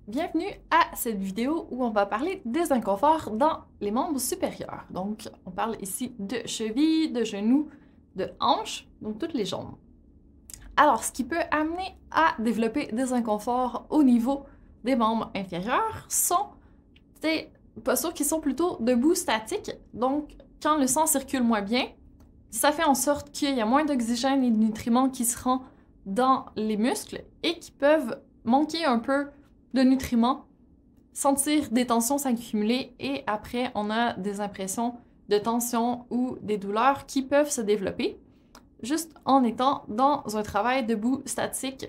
Bienvenue à cette vidéo où on va parler des inconforts dans les membres supérieurs. Donc, on parle ici de cheville, de genoux, de hanches, donc toutes les jambes. Alors, ce qui peut amener à développer des inconforts au niveau des membres inférieurs sont des postures qui sont plutôt debout statiques. Donc, quand le sang circule moins bien, ça fait en sorte qu'il y a moins d'oxygène et de nutriments qui se rendent dans les muscles et qui peuvent manquer un peu de nutriments, sentir des tensions s'accumuler et après on a des impressions de tension ou des douleurs qui peuvent se développer juste en étant dans un travail debout statique,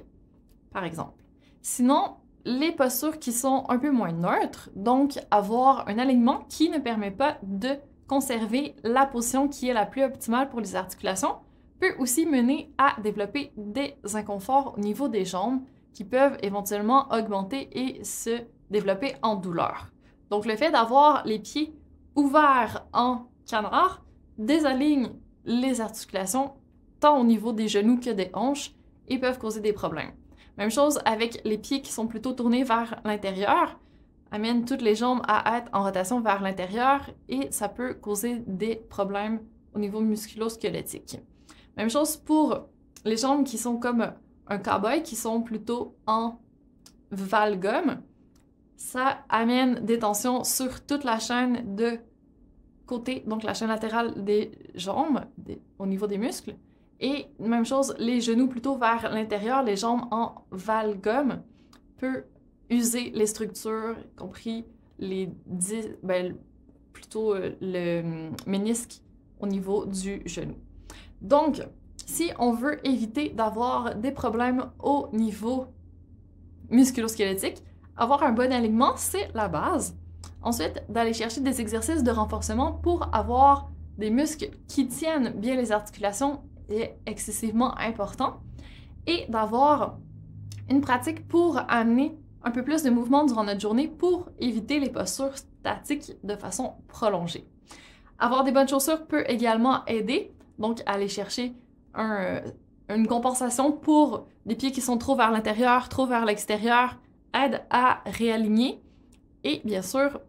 par exemple. Sinon, les postures qui sont un peu moins neutres, donc avoir un alignement qui ne permet pas de conserver la position qui est la plus optimale pour les articulations, peut aussi mener à développer des inconforts au niveau des jambes qui peuvent éventuellement augmenter et se développer en douleur. Donc le fait d'avoir les pieds ouverts en canard désaligne les articulations tant au niveau des genoux que des hanches et peuvent causer des problèmes. Même chose avec les pieds qui sont plutôt tournés vers l'intérieur, amène toutes les jambes à être en rotation vers l'intérieur et ça peut causer des problèmes au niveau musculo-squelettique. Même chose pour les jambes qui sont comme un cow-boy, qui sont plutôt en valgum. Ça amène des tensions sur toute la chaîne de côté, donc la chaîne latérale des jambes, au niveau des muscles. Et même chose, les genoux plutôt vers l'intérieur, les jambes en valgum peut user les structures, y compris plutôt le ménisque au niveau du genou. Donc, si on veut éviter d'avoir des problèmes au niveau musculo-squelettique, avoir un bon alignement, c'est la base. Ensuite, d'aller chercher des exercices de renforcement pour avoir des muscles qui tiennent bien les articulations est excessivement important. Et d'avoir une pratique pour amener un peu plus de mouvement durant notre journée pour éviter les postures statiques de façon prolongée. Avoir des bonnes chaussures peut également aider, donc aller chercher une compensation pour des pieds qui sont trop vers l'intérieur, trop vers l'extérieur, aide à réaligner et bien sûr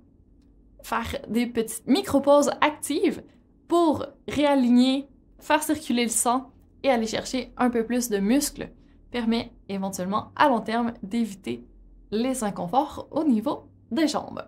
faire des petites micro-pauses actives pour réaligner, faire circuler le sang et aller chercher un peu plus de muscles permet éventuellement à long terme d'éviter les inconforts au niveau des jambes.